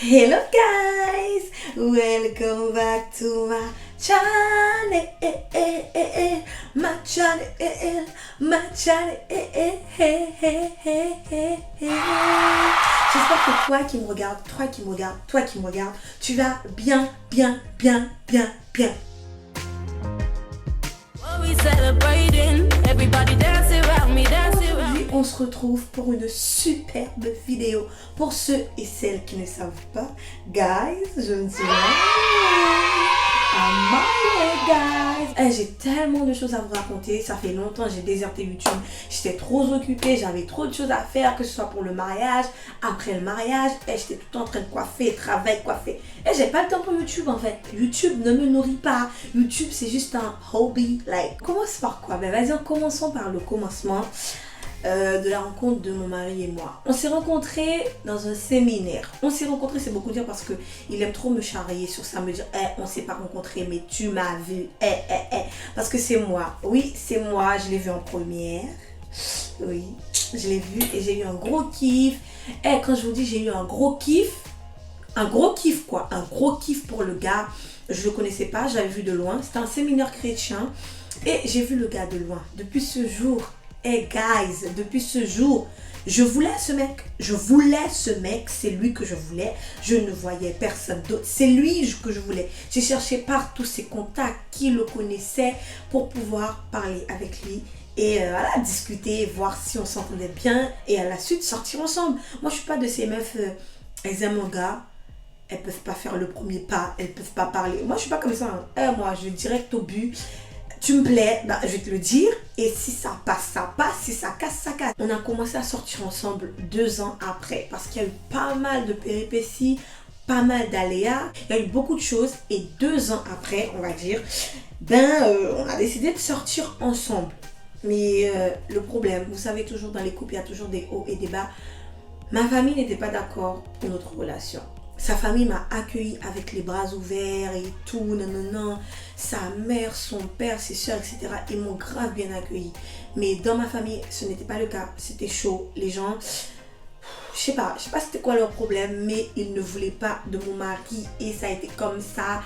Hello guys, welcome back to my channel, my channel, my channel. J'espère que toi qui me regardes, toi qui me regardes, tu vas bien. Aujourd'hui, on se retrouve pour une superbe vidéo. Pour ceux et celles qui ne savent pas, guys, je me suis guys. J'ai tellement de choses à vous raconter. Ça fait longtemps, j'ai déserté YouTube. J'étais trop occupée, j'avais trop de choses à faire, que ce soit pour le mariage, après le mariage. J'étais tout le temps en train de coiffer, coiffer. Et j'ai pas le temps pour YouTube en fait. YouTube ne me nourrit pas. YouTube, c'est juste un hobby. Like, commence par quoi? Ben vas-y, commençons par le commencement. De la rencontre de mon mari et moi. On s'est rencontrés dans un séminaire. On s'est rencontrés, c'est beaucoup dire parce que il aime trop me charrier sur ça, me dire on s'est pas rencontrés mais tu m'as vu. Parce que c'est moi. Oui, c'est moi, je l'ai vu en première. Oui, je l'ai vu et j'ai eu un gros kiff. Quand je vous dis j'ai eu un gros kiff quoi, un gros kiff pour le gars. Je le connaissais pas, j'avais vu de loin. C'était un séminaire chrétien et j'ai vu le gars de loin. Depuis ce jour, guys, depuis ce jour, je voulais ce mec, c'est lui que je voulais. Je ne voyais personne d'autre, c'est lui que je voulais. J'ai cherché partout ses contacts, qui le connaissait pour pouvoir parler avec lui et voilà, discuter, voir si on s'entendait bien et à la suite sortir ensemble. Moi, je suis pas de ces meufs, elles aiment un gars, elles peuvent pas faire le premier pas, elles peuvent pas parler. Moi, je suis pas comme ça. Moi, je vais direct au but. Tu me plais, bah, je vais te le dire. Et si ça passe, ça passe. Si ça casse, ça casse. On a commencé à sortir ensemble 2 ans après. Parce qu'il y a eu pas mal de péripéties, pas mal d'aléas. Il y a eu beaucoup de choses. Et 2 ans après, on va dire, on a décidé de sortir ensemble. Mais le problème, vous savez, toujours dans les couples, il y a toujours des hauts et des bas. Ma famille n'était pas d'accord pour notre relation. Sa famille m'a accueilli avec les bras ouverts et tout, non. Sa mère, son père, ses soeurs, etc. Ils m'ont grave bien accueilli. Mais dans ma famille, ce n'était pas le cas. C'était chaud. Les gens, je sais pas c'était quoi leur problème, mais ils ne voulaient pas de mon mari. Et ça a été comme ça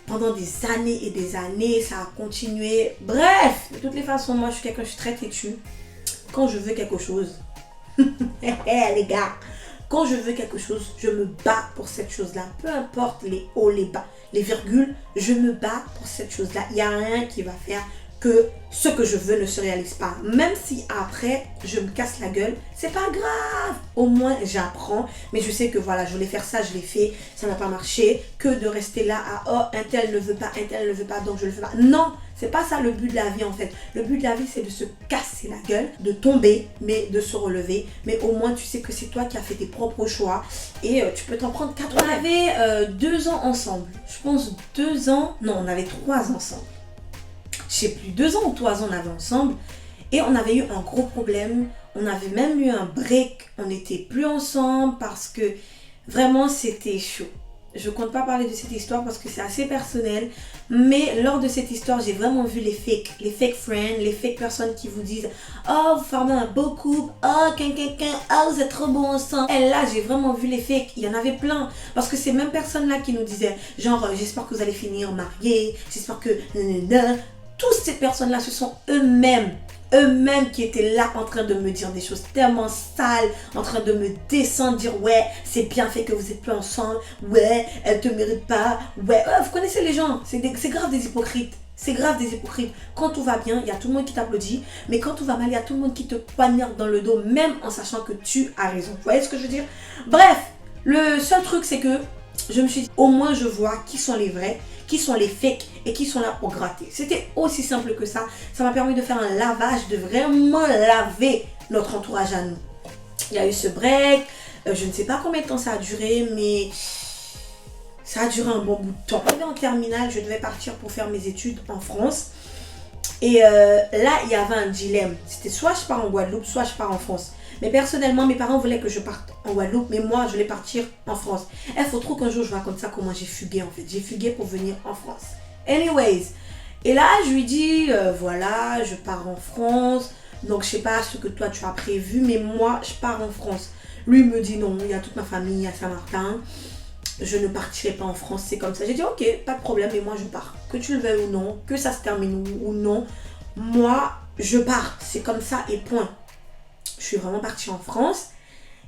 pendant des années et des années. Ça a continué. Bref, de toutes les façons, moi, je suis très têtue. Quand je veux quelque chose, les gars, quand je veux quelque chose, je me bats pour cette chose-là. Peu importe les hauts, les bas, les virgules, je me bats pour cette chose-là. Il n'y a rien qui va faire que ce que je veux ne se réalise pas. Même si après, je me casse la gueule, c'est pas grave. Au moins, j'apprends. Mais je sais que voilà, je voulais faire ça, je l'ai fait. Ça n'a pas marché. Que de rester là à oh, un tel ne veut pas, donc je le fais pas. Non, c'est pas ça le but de la vie en fait. Le but de la vie, c'est de se casser la gueule, de tomber, mais de se relever. Mais au moins, tu sais que c'est toi qui as fait tes propres choix. Et tu peux t'en prendre 4 ans. On avait 2 ans ensemble. Je pense 2 ans. Non, on avait 3 ans ensemble. Je sais plus, 2 ans ou 3 ans on avait ensemble. Et on avait eu un gros problème. On avait même eu un break. On n'était plus ensemble parce que vraiment, c'était chaud. Je ne compte pas parler de cette histoire parce que c'est assez personnel. Mais lors de cette histoire, j'ai vraiment vu les fake friends, les fake personnes qui vous disent « Oh, vous formez un beau couple. Oh, oh, vous êtes trop beaux ensemble. » Et là, j'ai vraiment vu les fakes. Il y en avait plein. Parce que ces mêmes personnes-là qui nous disaient genre « J'espère que vous allez finir mariés. J'espère que... » Toutes ces personnes-là, ce sont eux-mêmes qui étaient là en train de me dire des choses tellement sales, en train de me descendre, dire ouais, c'est bien fait que vous êtes plus ensemble, ouais, elle te mérite pas, ouais, vous connaissez les gens, c'est grave des hypocrites. C'est grave des hypocrites. Quand tout va bien, il y a tout le monde qui t'applaudit, mais quand tout va mal, il y a tout le monde qui te poignarde dans le dos, même en sachant que tu as raison. Vous voyez ce que je veux dire? Bref, le seul truc, c'est que je me suis dit, au moins je vois qui sont les vrais, qui sont les fakes et qui sont là pour gratter. C'était aussi simple que ça. Ça m'a permis de faire un lavage, de vraiment laver notre entourage à nous. Il y a eu ce break. Je ne sais pas combien de temps ça a duré, mais ça a duré un bon bout de temps. En terminale, je devais partir pour faire mes études en France. Et là, il y avait un dilemme. C'était soit je pars en Guadeloupe, soit je pars en France. Mais personnellement, mes parents voulaient que je parte en Guadeloupe, mais moi, je voulais partir en France. Il faut trop qu'un jour, je raconte ça, comment j'ai fugué en fait. J'ai fugué pour venir en France. Anyways. Et là, je lui dis, voilà, je pars en France. Donc, je sais pas ce que toi, tu as prévu, mais moi, je pars en France. Lui, il me dit non, il y a toute ma famille à Saint-Martin. je ne partirai pas en France, c'est comme ça. J'ai dit ok, pas de problème, mais moi je pars. Que tu le veuilles ou non, que ça se termine ou non, moi je pars, c'est comme ça et point. Je suis vraiment partie en France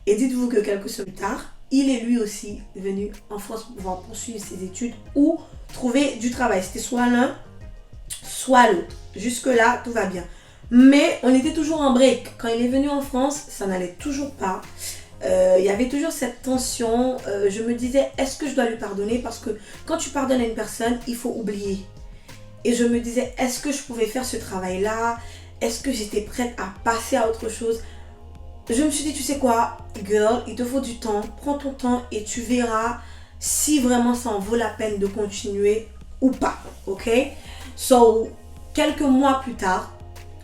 et dites-vous que quelques semaines plus tard, il est lui aussi venu en France pour pouvoir poursuivre ses études ou trouver du travail. C'était soit l'un, soit l'autre. Jusque-là, tout va bien. Mais on était toujours en break. Quand il est venu en France, ça n'allait toujours pas. Il y avait toujours cette tension. Je me disais, est-ce que je dois lui pardonner? Parce que quand tu pardonnes à une personne, il faut oublier. Et je me disais, est-ce que je pouvais faire ce travail-là? Est-ce que j'étais prête à passer à autre chose? Je me suis dit, tu sais quoi, girl, il te faut du temps. Prends ton temps et tu verras si vraiment ça en vaut la peine de continuer ou pas. Ok? So, quelques mois plus tard,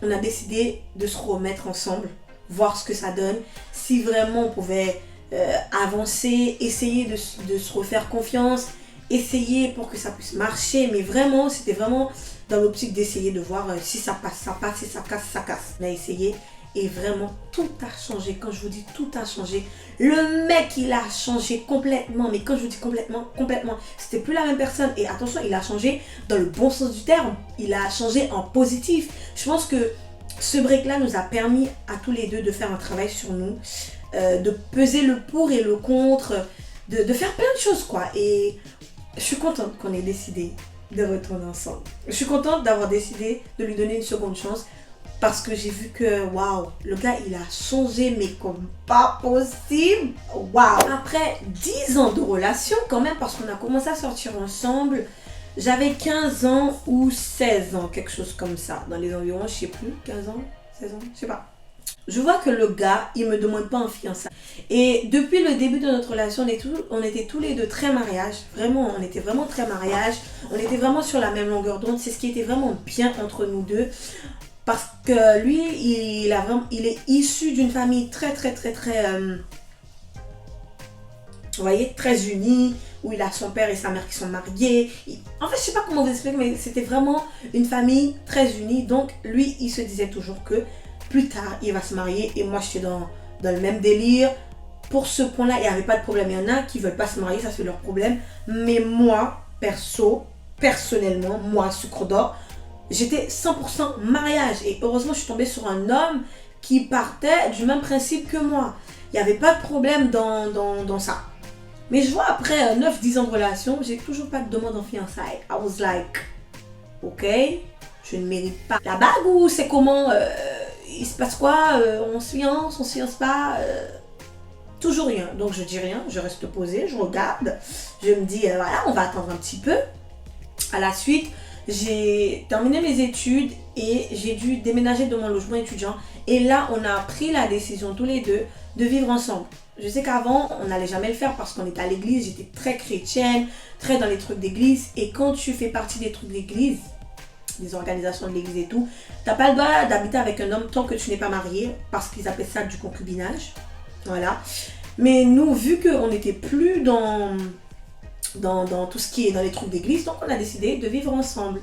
on a décidé de se remettre ensemble, voir ce que ça donne, si vraiment on pouvait avancer, essayer de se refaire confiance, essayer pour que ça puisse marcher, mais vraiment, c'était vraiment dans l'optique d'essayer de voir si ça passe, si ça casse, ça casse. On a essayé et vraiment tout a changé. Quand je vous dis tout a changé, le mec il a changé complètement, mais quand je vous dis complètement, c'était plus la même personne. Et attention, il a changé dans le bon sens du terme, il a changé en positif. Je pense que ce break là nous a permis à tous les deux de faire un travail sur nous, de peser le pour et le contre, de faire plein de choses quoi. Et je suis contente qu'on ait décidé de retourner ensemble. Je suis contente d'avoir décidé de lui donner une seconde chance parce que j'ai vu que waouh, le gars il a changé mais comme pas possible. Waouh. Après 10 ans de relation quand même, parce qu'on a commencé à sortir ensemble, j'avais 15 ans ou 16 ans, quelque chose comme ça, dans les environs, je sais plus, 15 ans, 16 ans, je sais pas. Je vois que le gars, il me demande pas en fiançailles. Et depuis le début de notre relation, on était tous les deux très mariage. Vraiment, on était vraiment très mariage. On était vraiment sur la même longueur d'onde. C'est ce qui était vraiment bien entre nous deux. Parce que lui, il est issu d'une famille très, vous voyez, très unie, où il a son père et sa mère qui sont mariés. En fait, je sais pas comment vous expliquer, mais c'était vraiment une famille très unie. Donc, lui, il se disait toujours que plus tard, il va se marier. Et moi, j'étais dans le même délire. Pour ce point-là, il n'y avait pas de problème. Il y en a qui ne veulent pas se marier, ça c'est leur problème. Mais moi, personnellement, moi, sucre d'or, j'étais 100% mariage. Et heureusement, je suis tombée sur un homme qui partait du même principe que moi. Il n'y avait pas de problème dans ça. Mais je vois après 9-10 ans de relation, j'ai toujours pas de demande en fiançailles. I was like, ok, je ne mérite pas la bague ou c'est comment il se passe quoi, on se fiance pas, toujours rien. Donc je dis rien, je reste posée, je regarde, je me dis voilà, on va attendre un petit peu. À la suite, j'ai terminé mes études et j'ai dû déménager de mon logement étudiant. Et là, on a pris la décision tous les deux de vivre ensemble. Je sais qu'avant, on n'allait jamais le faire parce qu'on était à l'église, j'étais très chrétienne, très dans les trucs d'église. Et quand tu fais partie des trucs d'église, des organisations de l'église et tout, t'as pas le droit d'habiter avec un homme tant que tu n'es pas marié, parce qu'ils appellent ça du concubinage. Voilà. Mais nous, vu qu'on n'était plus dans tout ce qui est dans les trucs d'église, donc on a décidé de vivre ensemble.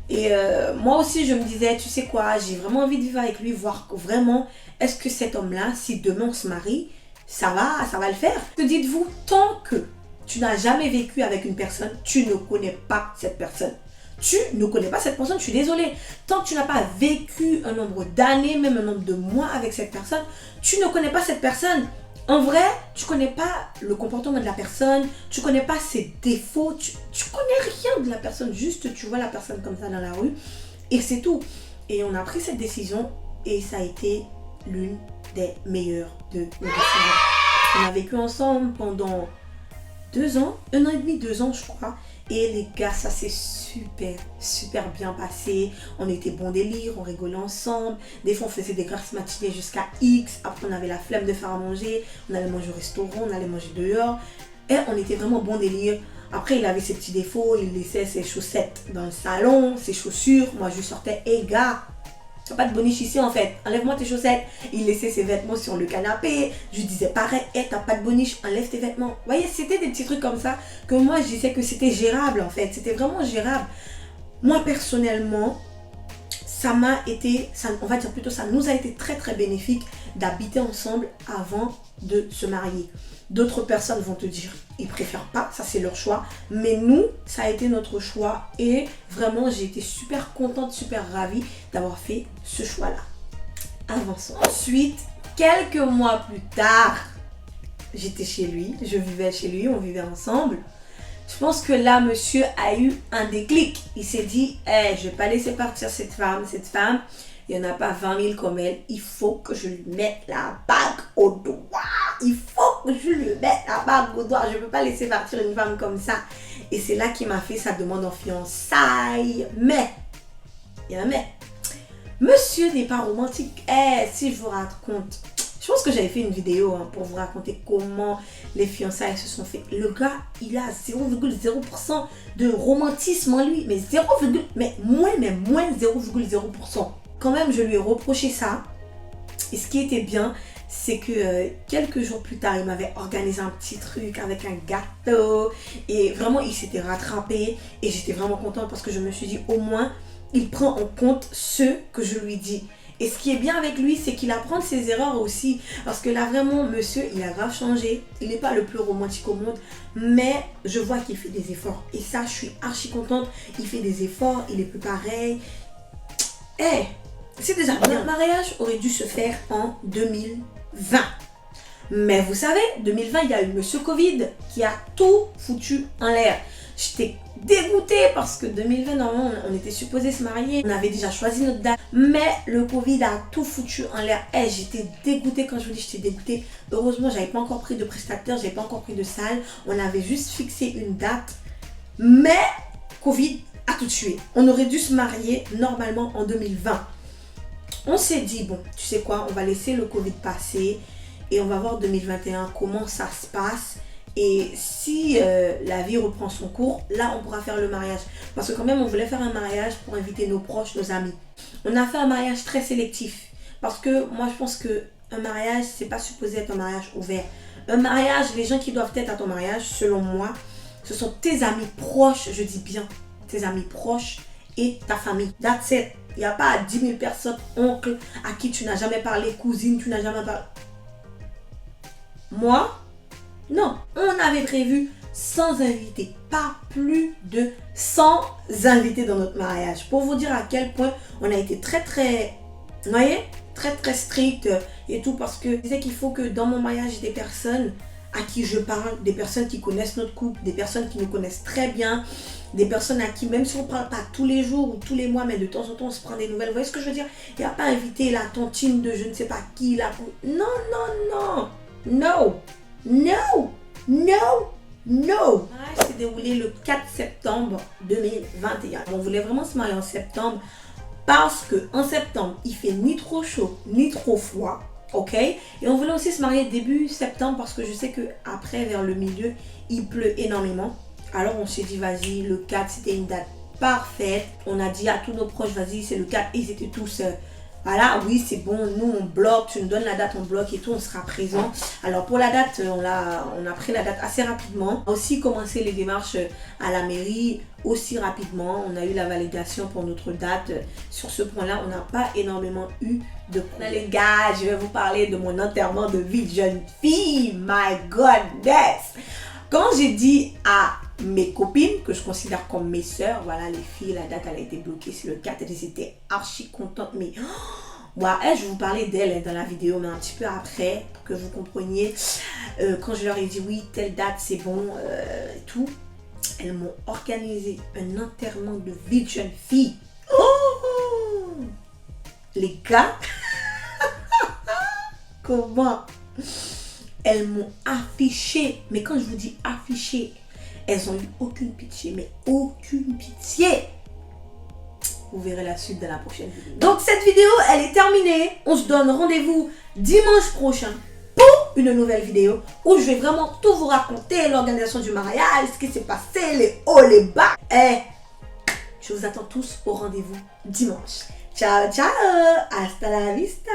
Et moi aussi, je me disais, tu sais quoi, j'ai vraiment envie de vivre avec lui, voir vraiment, est-ce que cet homme-là, si demain on se marie, ça va le faire. Que dites-vous, tant que tu n'as jamais vécu avec une personne, tu ne connais pas cette personne. Tu ne connais pas cette personne, je suis désolée. Tant que tu n'as pas vécu un nombre d'années, même un nombre de mois avec cette personne, tu ne connais pas cette personne. En vrai, tu connais pas le comportement de la personne, tu connais pas ses défauts, tu connais rien de la personne, juste tu vois la personne comme ça dans la rue et c'est tout. Et on a pris cette décision et ça a été l'une des meilleures de nos décisions. On a vécu ensemble pendant 2 ans, 1 an et demi, 2 ans je crois. Et les gars, ça s'est super bien passé. On était bon délire, on rigolait ensemble. Des fois, on faisait des grasses matinées jusqu'à X. Après, on avait la flemme de faire à manger. On allait manger au restaurant, on allait manger dehors. Et on était vraiment bon délire. Après, il avait ses petits défauts. Il laissait ses chaussettes dans le salon, ses chaussures. Moi, je sortais, hey gars, t'as pas de boniche ici en fait, enlève-moi tes chaussettes. Il laissait ses vêtements sur le canapé. Je lui disais pareil, hey, t'as pas de boniche, enlève tes vêtements. Vous voyez, c'était des petits trucs comme ça que moi je disais que c'était gérable en fait. C'était vraiment gérable. Moi personnellement, ça m'a été, on va dire plutôt ça nous a été très bénéfique d'habiter ensemble avant de se marier. D'autres personnes vont te dire, ils préfèrent pas, ça c'est leur choix. Mais nous, ça a été notre choix et vraiment, j'ai été super contente, super ravie d'avoir fait ce choix-là. Avançons. Ensuite, quelques mois plus tard, j'étais chez lui, je vivais chez lui, on vivait ensemble. Je pense que là, monsieur a eu un déclic. Il s'est dit, hey, je vais pas laisser partir cette femme, il n'y en a pas 20 000 comme elle. Il faut que je lui mette la bague au doigt. Il faut que je lui mette la bague au doigt. Je ne peux pas laisser partir une femme comme ça. Et c'est là qu'il m'a fait sa demande en fiançailles. Mais, il y a un mais. Monsieur n'est pas romantique. Si je vous raconte, je pense que j'avais fait une vidéo pour vous raconter comment les fiançailles se sont faites. Le gars, il a 0,0% de romantisme en lui. Mais moins 0,0%. Quand même, je lui ai reproché ça. Et ce qui était bien, c'est que quelques jours plus tard, il m'avait organisé un petit truc avec un gâteau. Et vraiment, il s'était rattrapé. Et j'étais vraiment contente parce que je me suis dit, au moins, il prend en compte ce que je lui dis. Et ce qui est bien avec lui, c'est qu'il apprend de ses erreurs aussi. Parce que là, vraiment, monsieur, il a grave changé. Il n'est pas le plus romantique au monde. Mais je vois qu'il fait des efforts. Et ça, je suis archi contente. Il fait des efforts. Il n'est plus pareil. C'est déjà bien. Notre mariage aurait dû se faire en 2020. Mais vous savez, 2020, il y a eu monsieur Covid qui a tout foutu en l'air. J'étais dégoûtée parce que 2020, normalement, on était supposé se marier. On avait déjà choisi notre date. Mais le Covid a tout foutu en l'air. J'étais dégoûtée. Quand je vous dis j'étais dégoûtée. Heureusement, j'avais pas encore pris de prestataire. J'avais pas encore pris de salle. On avait juste fixé une date. Mais Covid a tout tué. On aurait dû se marier normalement en 2020. On s'est dit, bon, tu sais quoi, on va laisser le Covid passer et on va voir 2021 comment ça se passe. Et si la vie reprend son cours, là, on pourra faire le mariage. Parce que quand même, on voulait faire un mariage pour inviter nos proches, nos amis. On a fait un mariage très sélectif. Parce que moi, je pense qu'un mariage, c'est pas supposé être un mariage ouvert. Un mariage, les gens qui doivent être à ton mariage, selon moi, ce sont tes amis proches, je dis bien, tes amis proches et ta famille. That's it. Il n'y a pas 10 000 personnes, oncles, à qui tu n'as jamais parlé, cousines, tu n'as jamais parlé. Moi, non. On avait prévu 100 invités, pas plus de 100 invités dans notre mariage. Pour vous dire à quel point on a été très, vous voyez, très strict et tout. Parce que je disais qu'il faut que dans mon mariage, des personnes à qui je parle, des personnes qui connaissent notre couple, des personnes qui nous connaissent très bien, des personnes à qui, même si on ne parle pas tous les jours ou tous les mois, mais de temps en temps, on se prend des nouvelles. Vous voyez ce que je veux dire? Il n'y a pas invité la tontine de je ne sais pas qui. Non. No. Le mariage s'est déroulé le 4 septembre 2021. On voulait vraiment se marier en septembre parce qu'en septembre, il fait ni trop chaud, ni trop froid. Ok, et on voulait aussi se marier début septembre parce que je sais que après vers le milieu il pleut énormément. Alors on s'est dit vas-y, le 4 c'était une date parfaite. On a dit à tous nos proches vas-y c'est le 4 et ils étaient tous voilà, oui c'est bon, nous on bloque, tu nous donnes la date, on bloque et tout, on sera présent. Alors pour la date, on a pris la date assez rapidement. On a aussi commencé les démarches à la mairie aussi rapidement. On a eu la validation pour notre date. Sur ce point-là, on n'a pas énormément eu de problème. Les gars, je vais vous parler de mon enterrement de vie de jeune fille. My goodness! Quand j'ai dit à mes copines, que je considère comme mes sœurs, voilà les filles, la date elle a été bloquée, c'est le 4, elles étaient archi contentes, mais je vais vous parler d'elles dans la vidéo, mais un petit peu après, pour que vous compreniez, quand je leur ai dit oui, telle date c'est bon, et tout, elles m'ont organisé un enterrement de vie de jeune fille. Les gars, comment? Elles m'ont affiché, mais quand je vous dis affiché, elles ont eu aucune pitié, mais aucune pitié. Vous verrez la suite dans la prochaine vidéo. Donc cette vidéo, elle est terminée. On se donne rendez-vous dimanche prochain pour une nouvelle vidéo où je vais vraiment tout vous raconter, l'organisation du mariage, ce qui s'est passé, les hauts, les bas. Je vous attends tous au rendez-vous dimanche. Ciao, ciao, hasta la vista.